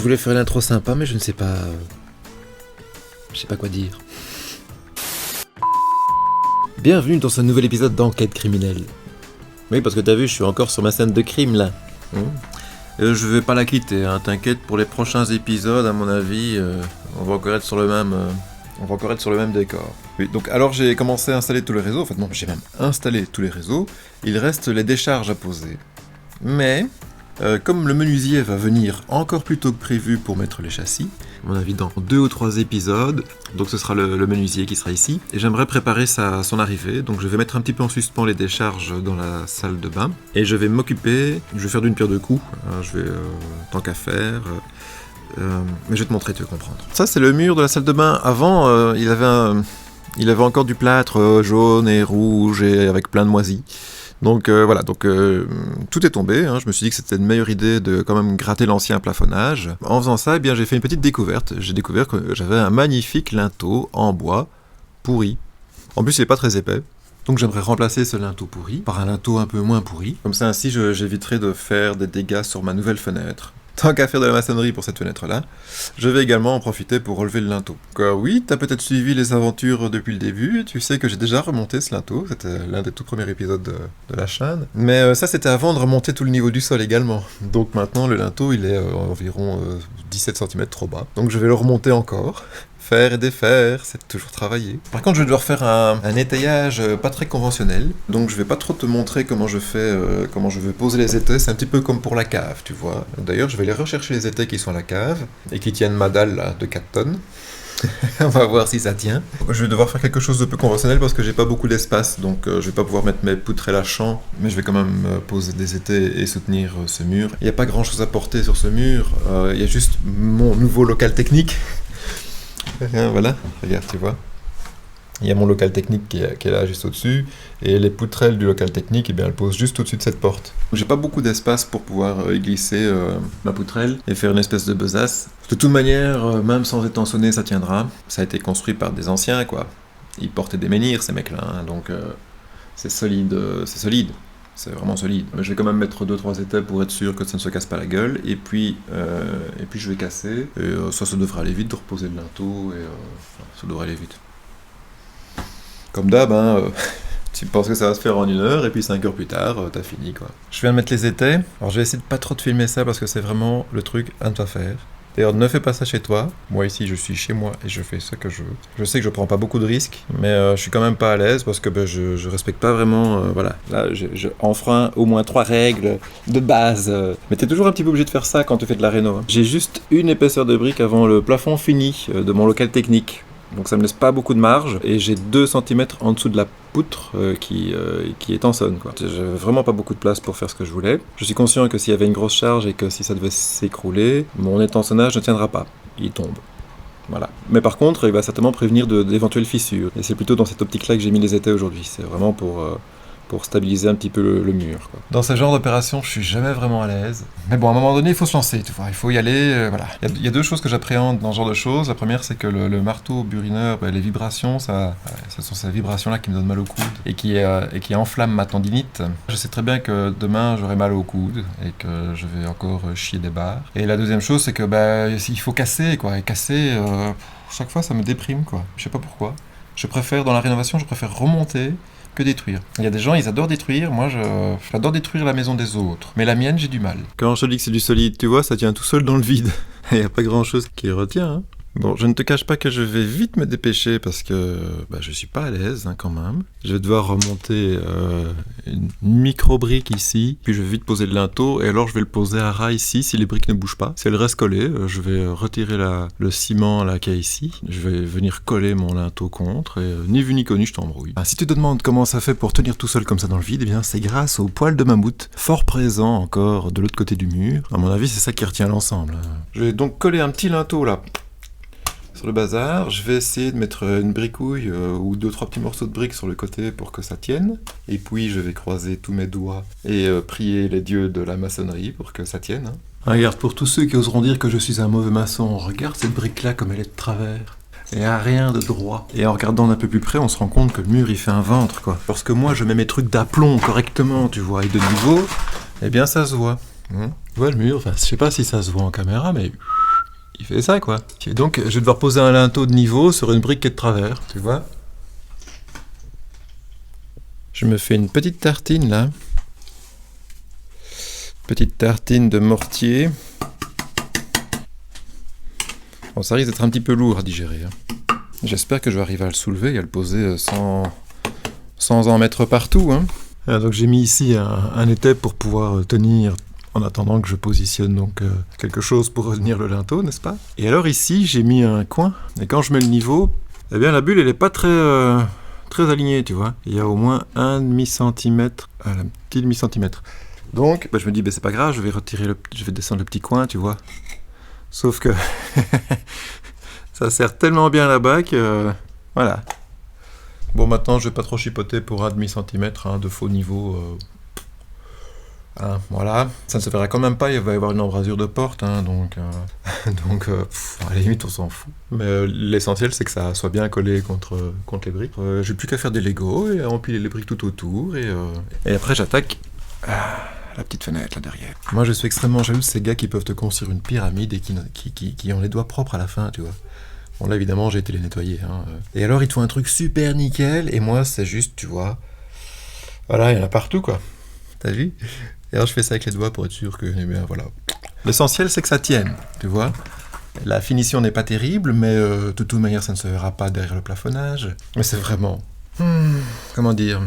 voulais faire l'intro sympa, mais je ne sais pas... Je sais pas quoi dire. Bienvenue dans ce nouvel épisode d'Enquête criminelle. Oui, parce que t'as vu, je suis encore sur ma scène de crime, là. Je vais pas la quitter, hein. T'inquiète, pour les prochains épisodes, à mon avis, on va encore être sur le même décor. Oui, donc alors j'ai commencé à installer tous les réseaux, en fait non, j'ai même installé tous les réseaux, il reste les décharges à poser. Mais, comme le menuisier va venir encore plus tôt que prévu pour mettre les châssis, à mon avis dans 2 ou 3 épisodes, donc ce sera le menuisier qui sera ici, et j'aimerais préparer son arrivée, donc je vais mettre un petit peu en suspens les décharges dans la salle de bain, et je vais m'occuper, je vais faire d'une pierre deux coups, hein, je vais, tant qu'à faire... mais je vais te montrer, tu vas comprendre. Ça, c'est le mur de la salle de bain. Avant, il avait encore du plâtre jaune et rouge et avec plein de moisis. Donc voilà, tout est tombé. Hein. Je me suis dit que c'était une meilleure idée de quand même gratter l'ancien plafonnage. En faisant ça, eh bien, j'ai fait une petite découverte. J'ai découvert que j'avais un magnifique linteau en bois pourri. En plus, il n'est pas très épais. Donc j'aimerais remplacer ce linteau pourri par un linteau un peu moins pourri. Comme ça, ainsi, j'éviterai de faire des dégâts sur ma nouvelle fenêtre. Tant qu'à faire de la maçonnerie pour cette fenêtre-là, je vais également en profiter pour relever le linteau. Oui, t'as peut-être suivi les aventures depuis le début, tu sais que j'ai déjà remonté ce linteau, c'était l'un des tout premiers épisodes de la chaîne. Mais ça, c'était avant de remonter tout le niveau du sol également. Donc maintenant, le linteau, il est environ 17 cm trop bas. Donc je vais le remonter encore. Faire et défaire, c'est toujours travailler. Par contre, je vais devoir faire un étayage pas très conventionnel, donc je vais pas trop te montrer comment je vais poser les étais, c'est un petit peu comme pour la cave, tu vois. D'ailleurs, je vais aller rechercher les étais qui sont à la cave, et qui tiennent ma dalle là, de 4 tonnes. On va voir si ça tient. Je vais devoir faire quelque chose de peu conventionnel parce que j'ai pas beaucoup d'espace, donc je vais pas pouvoir mettre mes poutrelles à champ, mais je vais quand même poser des étais et soutenir ce mur. Il n'y a pas grand chose à porter sur ce mur, il y a juste mon nouveau local technique. Voilà, regarde, tu vois. Il y a mon local technique qui est là juste au-dessus, et les poutrelles du local technique, eh bien, elles posent juste au-dessus de cette porte. J'ai pas beaucoup d'espace pour pouvoir y glisser ma poutrelle et faire une espèce de besace. De toute manière, même sans étançonner, ça tiendra. Ça a été construit par des anciens, quoi. Ils portaient des menhirs, ces mecs-là, hein, donc c'est solide, c'est solide. C'est vraiment solide. Mais je vais quand même mettre 2-3 étais pour être sûr que ça ne se casse pas la gueule. Et puis je vais casser. Et ça devrait aller vite de reposer le linteau. Et ça devrait aller vite. Comme d'hab, hein, tu penses que ça va se faire en 1 heure. Et puis 5 heures plus tard, t'as fini, quoi. Je viens de mettre les étais. Alors je vais essayer de pas trop te filmer ça parce que c'est vraiment le truc à ne pas faire. D'ailleurs, ne fais pas ça chez toi. Moi, ici, je suis chez moi et je fais ce que je veux. Je sais que je prends pas beaucoup de risques, mais je suis quand même pas à l'aise parce que je respecte pas vraiment... voilà. Là, je enfreins au moins 3 règles de base. Mais t'es toujours un petit peu obligé de faire ça quand tu fais de la réno. Hein. J'ai juste une épaisseur de briques avant le plafond fini de mon local technique. Donc ça me laisse pas beaucoup de marge et j'ai 2 cm en dessous de la poutre qui étançonne, quoi. J'ai vraiment pas beaucoup de place pour faire ce que je voulais. Je suis conscient que s'il y avait une grosse charge et que si ça devait s'écrouler, mon étançonnage ne tiendra pas. Il tombe. Voilà. Mais par contre, il va certainement prévenir d'éventuelles fissures. Et c'est plutôt dans cette optique-là que j'ai mis les étais aujourd'hui. C'est vraiment pour stabiliser un petit peu le mur, quoi. Dans ce genre d'opération, je suis jamais vraiment à l'aise. Mais bon, à un moment donné, il faut se lancer, tu vois. Il faut y aller, voilà. Il y a 2 choses que j'appréhende dans ce genre de choses. La première, c'est que le marteau burineur, les vibrations, ce sont ces vibrations-là qui me donnent mal au coude et qui enflamment ma tendinite. Je sais très bien que demain, j'aurai mal au coude et que je vais encore chier des barres. Et la deuxième chose, c'est que il faut casser, quoi. Et casser, chaque fois, ça me déprime, quoi. Je sais pas pourquoi. Dans la rénovation, je préfère remonter que détruire. Il y a des gens, ils adorent détruire. Moi, j'adore détruire la maison des autres. Mais la mienne, j'ai du mal. Quand je te dis que c'est du solide, tu vois, ça tient tout seul dans le vide. Il n'y a pas grand-chose qui retient, hein. Bon, je ne te cache pas que je vais vite me dépêcher parce que je suis pas à l'aise, hein, quand même. Je vais devoir remonter une micro-brique ici, puis je vais vite poser le linteau, et alors je vais le poser à ras ici si les briques ne bougent pas. Si elles restent collées, je vais retirer le ciment là qu'il y a ici. Je vais venir coller mon linteau contre, et ni vu ni connu, je t'embrouille. Si tu te demandes comment ça fait pour tenir tout seul comme ça dans le vide, eh bien c'est grâce au poil de mammouth, fort présent encore de l'autre côté du mur. À mon avis, c'est ça qui retient l'ensemble. Je vais donc coller un petit linteau là sur le bazar. Je vais essayer de mettre une bricouille ou 2-3 petits morceaux de briques sur le côté pour que ça tienne. Et puis je vais croiser tous mes doigts et prier les dieux de la maçonnerie pour que ça tienne. Hein. Regarde, pour tous ceux qui oseront dire que je suis un mauvais maçon, regarde cette brique-là comme elle est de travers. Et à rien de droit. Et en regardant d'un peu plus près, on se rend compte que le mur il fait un ventre, quoi. Parce que moi je mets mes trucs d'aplomb correctement, tu vois, et de niveau, eh bien ça se voit. Tu vois le mur, enfin je sais pas si ça se voit en caméra, mais il fait ça, quoi. Et donc, je vais devoir poser un linteau de niveau sur une brique qui est de travers, tu vois. Je me fais une petite tartine, là. Petite tartine de mortier. Bon, ça risque d'être un petit peu lourd à digérer. Hein. J'espère que je vais arriver à le soulever et à le poser sans en mettre partout. Hein. Donc j'ai mis ici un étai pour pouvoir tenir en attendant que je positionne donc quelque chose pour retenir le linteau, n'est-ce pas? Et alors ici j'ai mis un coin et quand je mets le niveau, eh bien la bulle elle est pas très alignée, tu vois. Il y a au moins un demi-centimètre, un petit demi-centimètre. Donc je me dis c'est pas grave, je vais descendre le petit coin, tu vois. Sauf que ça sert tellement bien là-bas que voilà. Bon, maintenant je vais pas trop chipoter pour un demi-centimètre hein, de faux niveau. Hein, voilà, ça ne se verra quand même pas, il va y avoir une embrasure de porte, hein, donc à la limite on s'en fout. Mais l'essentiel c'est que ça soit bien collé contre les briques. J'ai plus qu'à faire des Lego et à empiler les briques tout autour et après j'attaque. La petite fenêtre là derrière. Moi je suis extrêmement jaloux de ces gars qui peuvent te construire une pyramide et qui ont les doigts propres à la fin, tu vois. Bon là évidemment j'ai été les nettoyer. Hein. Et alors ils te font un truc super nickel et moi c'est juste, tu vois. Voilà, il y en a partout quoi. T'as vu? Et alors je fais ça avec les doigts pour être sûr que, eh bien voilà. L'essentiel c'est que ça tienne, tu vois. La finition n'est pas terrible, mais de toute manière ça ne se verra pas derrière le plafonnage. Mais c'est vraiment... comment dire?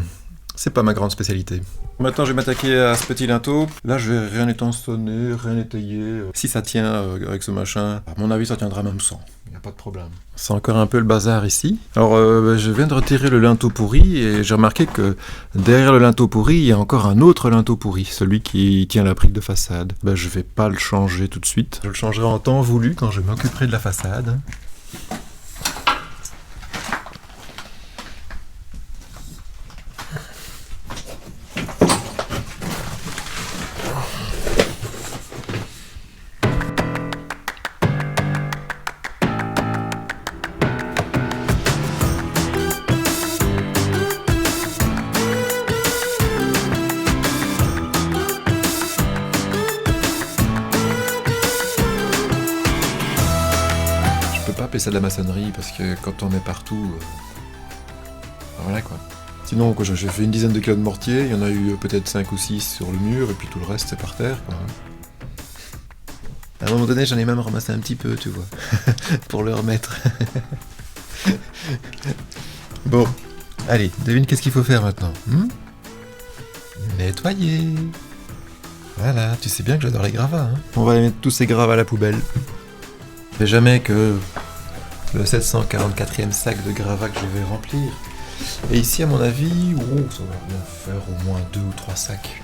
C'est pas ma grande spécialité. Maintenant, je vais m'attaquer à ce petit linteau. Là, je vais rien étançonner, rien étayer. Si ça tient avec ce machin, à mon avis, ça tiendra même sans. Il n'y a pas de problème. C'est encore un peu le bazar ici. Alors, je viens de retirer le linteau pourri et j'ai remarqué que derrière le linteau pourri, il y a encore un autre linteau pourri, celui qui tient la brique de façade. Je vais pas le changer tout de suite. Je le changerai en temps voulu quand je m'occuperai de la façade. Appeler ça de la maçonnerie parce que quand on est partout, voilà quoi. Sinon j'ai fait une dizaine de kilos de mortier, il y en a eu peut-être 5 ou 6 sur le mur et puis tout le reste c'est par terre quoi. À un moment donné j'en ai même ramassé un petit peu tu vois, pour le remettre. Bon, allez, devine qu'est-ce qu'il faut faire maintenant nettoyer. Voilà, tu sais bien que j'adore les gravats. Hein. On va mettre tous ces gravats à la poubelle. Mais jamais que le 744e sac de gravats que je vais remplir. Et ici, à mon avis, ça va bien faire au moins 2 ou 3 sacs.